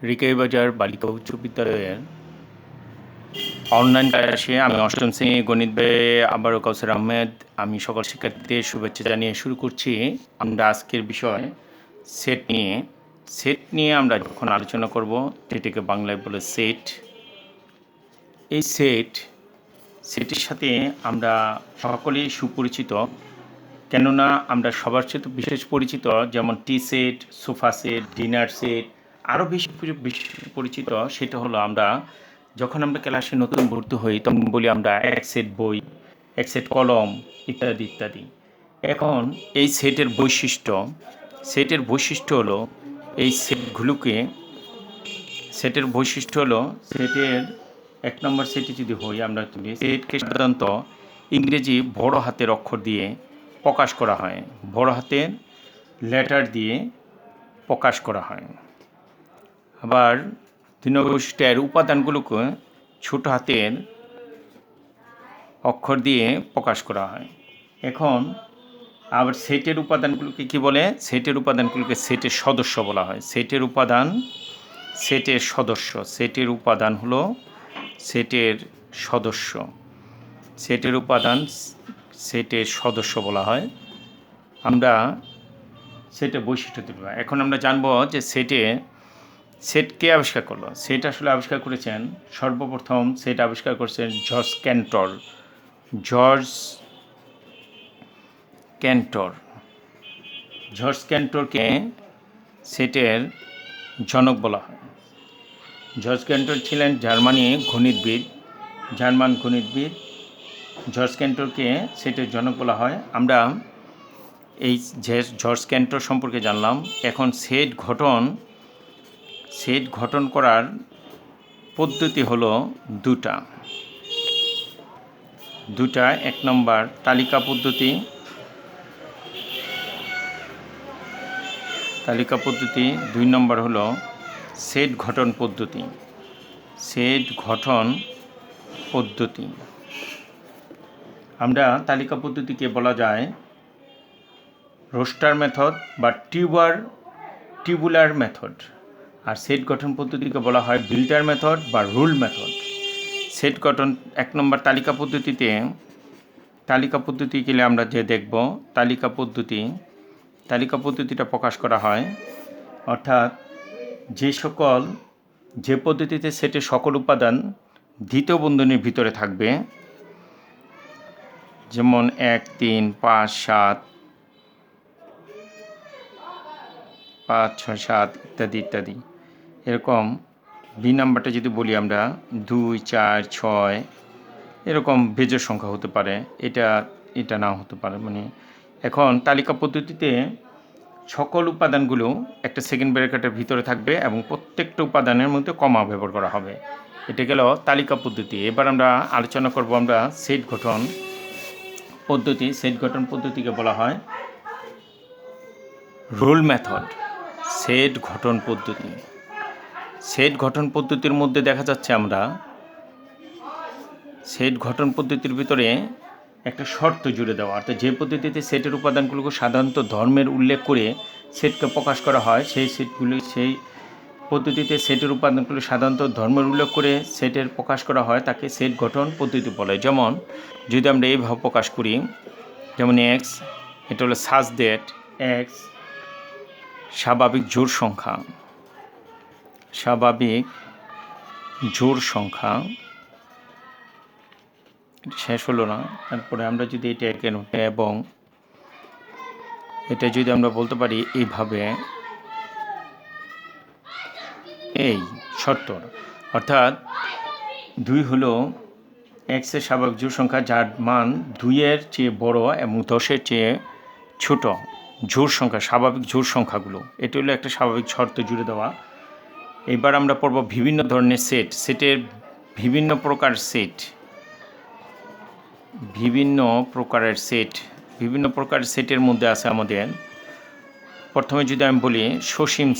রিকাইবাজার বালিকা উচ্চ বিদ্যালয়ের অনলাইন ক্লাসে আমি অষ্টম শ্রেণী গণিত ব্যয়ে আবারও কাউসার আহমেদ। আমি সকল শিক্ষার্থীদের শুভেচ্ছা জানিয়ে শুরু করছি। আমরা আজকের বিষয় সেট নিয়ে আমরা যখন আলোচনা করব, যেটাকে বাংলায় বলে সেট। এই সেটের সাথে আমরা সকলেই সুপরিচিত, কেননা আমরা সবার সাথে বিশেষ পরিচিত, যেমন tea set, sofa set, dinner set. আরও বেশি পরিচিত সেটা হলো আমরা যখন আমরা ক্লাসে নতুন ভর্তি হই তখন বলি আমরা এক সেট বই, এক সেট কলম, ইত্যাদি ইত্যাদি। এখন এই সেটের বৈশিষ্ট্য হলো এই সেটের এক নম্বর সেটে যদি হই আমরা সেটকে সাধারণত ইংরেজি বড় হাতের অক্ষর দিয়ে প্রকাশ করা হয়, বড় হাতের লেটার দিয়ে প্রকাশ করা হয়। আবার 2 নম্বর বৈশিষ্ট্যের উপাদানগুলোকে ছোট হাতের অক্ষর দিয়ে প্রকাশ করা হয়। এখন আবার সেটের উপাদানগুলোকে কি বলে? সেটের উপাদানগুলোকে সেটের সদস্য বলা হয়। সেটের উপাদান হলো সেটের সদস্য বলা হয়। আমরা সেটের বৈশিষ্ট্য দেব। এখন আমরা জানবো যে সেট কে আবিষ্কার করলো। সেট আসলে আবিষ্কার করেছেন, সর্বপ্রথম সেট আবিষ্কার করেছেন জর্জ ক্যান্টরকে সেটের জনক বলা হয়। জর্জ ক্যান্টর ছিলেন জার্মান গণিতবিদ। জর্জ ক্যান্টরকে সেটের জনক বলা হয়। আমরা এই জর্জ ক্যান্টর সম্পর্কে জানলাম। এখন সেট গঠন করার পদ্ধতি হলো দুটা। 1 নম্বর তালিকা পদ্ধতি, 2 নম্বর হলো সেট গঠন পদ্ধতি। আমরা তালিকা পদ্ধতিকে বলা যায় রোস্টার মেথড বা টিউবুলার মেথড, আর সেট গঠন পদ্ধতিকে বলা হয় বিল্টার মেথড বা রুল মেথড। সেট গঠন 1 নম্বর তালিকা পদ্ধতি গেলে আমরা যে দেখব তালিকা পদ্ধতিটা প্রকাশ করা হয়, অর্থাৎ যে পদ্ধতিতে সেটের সকল উপাদান দ্বিতীয় বন্ধনীর ভিতরে থাকবে, যেমন 1, 3, 5, 7, 5, 6, 7 ইত্যাদি। এরকম বি নাম্বারটা যদি বলি আমরা 2, 4, 6, এরকম বেজোড় সংখ্যা হতে পারে, এটা নাও হতে পারে। এখন তালিকা পদ্ধতিতে সকল উপাদানগুলো একটা সেকেন্ড ব্র্যাকেটের ভিতরে থাকবে এবং প্রত্যেকটা উপাদানের মধ্যে কমা ব্যবহার করা হবে। এটা গেল তালিকা পদ্ধতি। এবার আমরা আলোচনা করব আমরা সেট গঠন পদ্ধতিকে বলা হয় রুল মেথড। সেট গঠন পদ্ধতির মধ্যে দেখা যাচ্ছে আমরা সেট গঠন পদ্ধতির ভিতরে একটা শর্ত জুড়ে দেওয়া, অর্থাৎ যে পদ্ধতিতে সেটের উপাদানগুলোকে সাধারণত ধর্মের উল্লেখ করে সেটকে প্রকাশ করা হয়, সেই পদ্ধতিতে সেটের উপাদানগুলো সাধারণত ধর্মের উল্লেখ করে সেটের প্রকাশ করা হয়, তাকে সেট গঠন পদ্ধতি বলে। যেমন যদি আমরা এইভাবে প্রকাশ করি, যেমন এক্স, এটা হলো সাজ দ্যাট এক্স স্বাভাবিক জোড় সংখ্যা। শেষ হলো না। তারপরে আমরা যদি এটা এবং এটা যদি আমরা বলতে পারি এইভাবে, এই শর্ত, অর্থাৎ 2 হলো এক্সের স্বাভাবিক জোড় সংখ্যা যার মান 2-এর চেয়ে বড় এবং 10-এর চেয়ে ছোট স্বাভাবিক জোড় সংখ্যাগুলো। এটি হলো একটা স্বাভাবিক শর্ত জুড়ে দেওয়া। এবার আমরা পড়ব বিভিন্ন ধরনের সেটের বিভিন্ন প্রকারের সেটের মধ্যে আছে আমাদের। প্রথমে যদি আমি বলি সসীম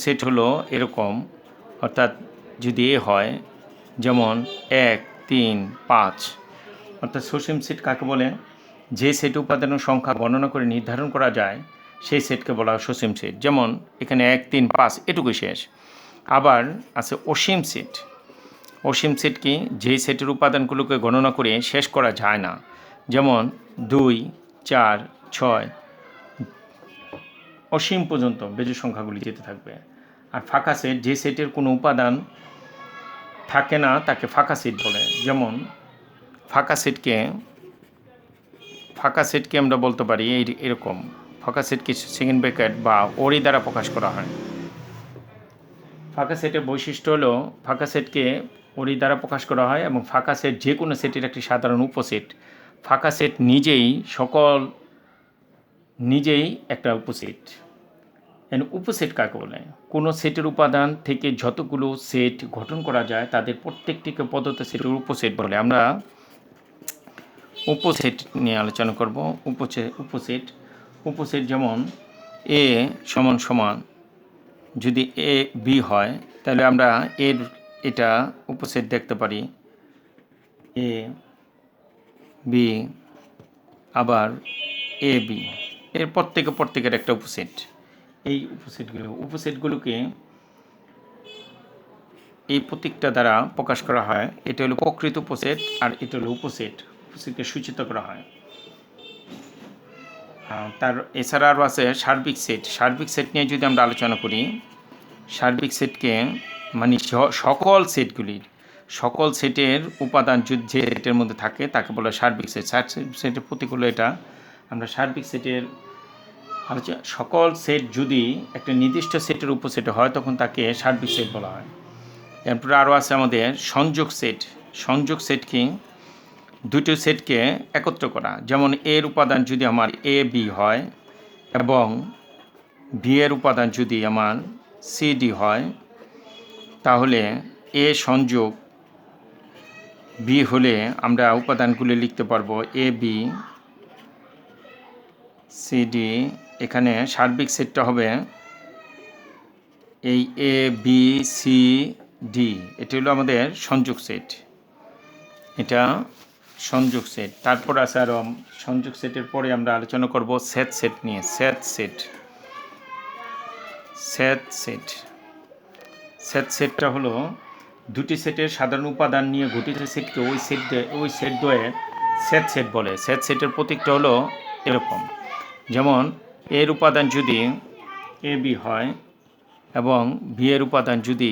সেট হলো এরকম, অর্থাৎ যদি এ হয়, যেমন 1, 3, 5, অর্থাৎ সসীম সেট কাকে বলে? যে সেট উপাদানের সংখ্যা গণনা করে নির্ধারণ করা যায় সেই সেটকে বলা হয় সসীম সেট। যেমন এখানে 1 3 5 এটুকুই শেষ। আবার আছে অসীম সেট। অসীম সেট কি? যেই সেটের উপাদানগুলোকে গণনা করে শেষ করা যায় না। যেমন 2 4 6 অসীম পর্যন্ত বেজোড় সংখ্যাগুলি যেতে থাকবে। আর ফাঁকা সেট, যে সেটের কোনো উপাদান থাকে না তাকে ফাঁকা সেট বলে। যেমন ফাঁকা সেটকে আমরা বলতে পারি এরকম। ফাঁকা সেটকে সেকেন্ড ব্র্যাকেট বা ওরি দ্বারা প্রকাশ করা হয়। ফাঁকা সেটের বৈশিষ্ট্য হলো ফাঁকা সেটকে ওরি দ্বারা প্রকাশ করা হয় এবং ফাঁকা সেট যে কোনো সেটের একটি সাধারণ উপসেট। ফাঁকা সেট নিজেই একটা উপসেট। উপসেট কাকে বলে? কোনো সেটের উপাদান থেকে যতগুলো সেট গঠন করা যায় তাদের প্রত্যেকটিকে প্রদত্ত সেটের উপসেট বলে। আমরা উপসেট নিয়ে আলোচনা করব। উপসেট যেমন এ সমান সমান যদি এ বি হয় তাহলে আমরা এটা উপসেট দেখতে পারি এ বি আবার এ বি, এর প্রত্যেকের একটা উপসেট। এই উপসেটগুলোকে এই প্রতীকটা দ্বারা প্রকাশ করা হয়। এটা হলো প্রকৃত উপসেট আর এটা হলো উপসেটকে সূচিত করা হয়। তার এছাড়া আরও আছে সার্বিক সেট নিয়ে যদি আমরা আলোচনা করি, সার্বিক সেটকে মানে সকল সেটের উপাদান যে সেটের মধ্যে থাকে তাকে বলে সার্বিক সেটের প্রতীক হলো এটা। আমরা সার্বিক সেটের সকল সেট যদি একটা নির্দিষ্ট সেটের উপসেট হয় তখন তাকে সার্বিক সেট বলা হয়। এরপরে আরও আছে আমাদের সংযোগ সেট কি? দুটো সেটকে একত্র করা। যেমন এর উপাদান যদি আমার এ বি হয় এবং বি এর উপাদান যদি আমার সি ডি হয় তাহলে এ সংযোগ বি হলে আমরা উপাদানগুলি লিখতে পারবো এ বি সি ডি। এখানে সার্বিক সেটটা হবে এই এ বি সি ডি, এটি হলো আমাদের সংযোগ সেট। এটা সংযোগ সেট। তারপর আছে আরও সংযোগ সেটের পরে আমরা আলোচনা করব সেট নিয়ে। সেটটা হলো দুটি সেটের সাধারণ উপাদান নিয়ে গঠিত সেটকে ওই সেট দ্বয়ে সেট বলে। সেটের প্রতীকটা হলো এরকম। যেমন এর উপাদান যদি এ বি হয় এবং বি এর উপাদান যদি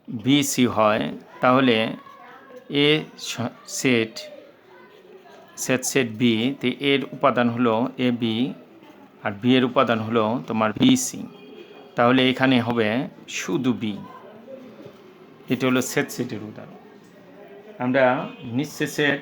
বি সি হয় তাহলে এ সেট বি, তো এর উপাদান হলো এ বি আর বি এর উপাদান হলো তোমার বি সি। তাহলে এখানে হবে শুধু বি। এটা হলো সেটের উদাহরণ। আমরা নিঃশেষ সেট,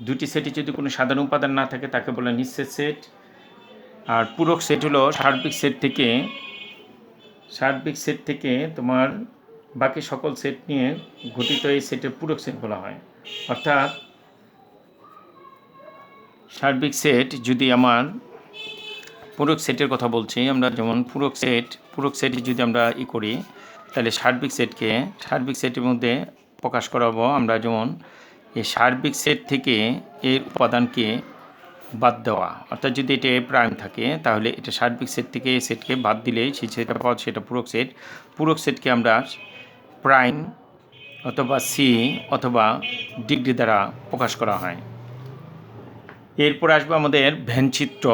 দুটি সেটে যদি কোনো সাধারণ উপাদান না থাকে তাকে বলে নিঃশেষ সেট। আর পূরক সেট হলো সার্বিক সেট থেকে তোমার বাকি সকল সেট নিয়ে গঠিত এই সেটের পূরক সেট বলা হয়। অর্থাৎ সার্বিক সেট যদি আমার পূরক সেটের কথা বলছি আমরা, যেমন পূরক সেটে যদি আমরা করি তাহলে সার্বিক সেটের মধ্যে প্রকাশ করাবো আমরা। যেমন এই সার্বিক সেট থেকে এর উপাদানকে বাদ দেওয়া, অর্থাৎ যদি এটা এ প্রাইম থাকে তাহলে এটা সার্বিক সেট থেকে এই সেটকে বাদ দিলেই সেটা পাওয়া সেটা পূরক সেটকে আমরা প্রাইম অথবা সি অথবা ডিগ্রি দ্বারা প্রকাশ করা হয়। এরপর আসবে আমাদের ভ্যানচিত্র।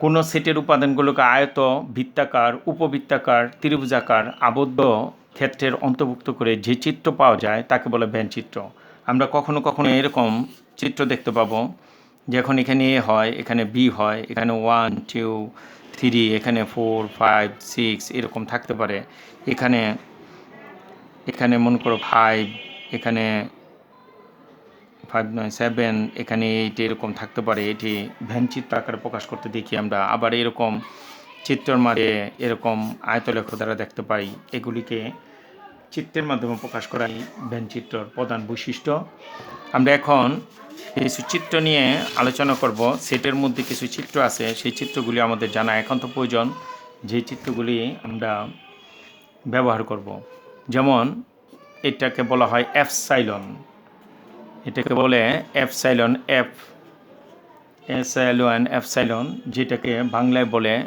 কোনো সেটের উপাদানগুলোকে আয়ত, বৃত্তাকার, উপবৃত্তাকার, ত্রিভুজাকার, আবদ্ধ ক্ষেত্রের অন্তর্ভুক্ত করে যে চিত্র পাওয়া যায় তাকে বলে ভ্যানচিত্র। আমরা কখনো কখনো এরকম চিত্র দেখতে পাবো, যখন এখানে এ হয়, এখানে বি হয়, এখানে 1 2 3, এখানে 4 5 6 এরকম থাকতে পারে। এখানে মনে করো 5, এখানে 5 9 7, এখানে 8 এরকম থাকতে পারে। এটি ভ্যানচিত্র আকারে প্রকাশ করতে দেখি আমরা। আবার এরকম চিত্রের মাঝে এরকম আয়তলেখ দ্বারা দেখতে পাই। এগুলিকে চিত্রের মাধ্যমে প্রকাশ করাই ভ্যানচিত্রর প্রধান বৈশিষ্ট্য। আমরা এখন কিছু চিত্র নিয়ে আলোচনা করব। সেটের মধ্যে কিছু চিত্র আছে, সেই চিত্রগুলি আমাদের জানা একান্ত প্রয়োজন, যে চিত্রগুলি আমরা ব্যবহার করব। যেমন এটাকে বলা হয় এপসাইলন। এটাকে বলে এপসাইলন এফ, এপসাইলন, যেটাকে বাংলায় বলে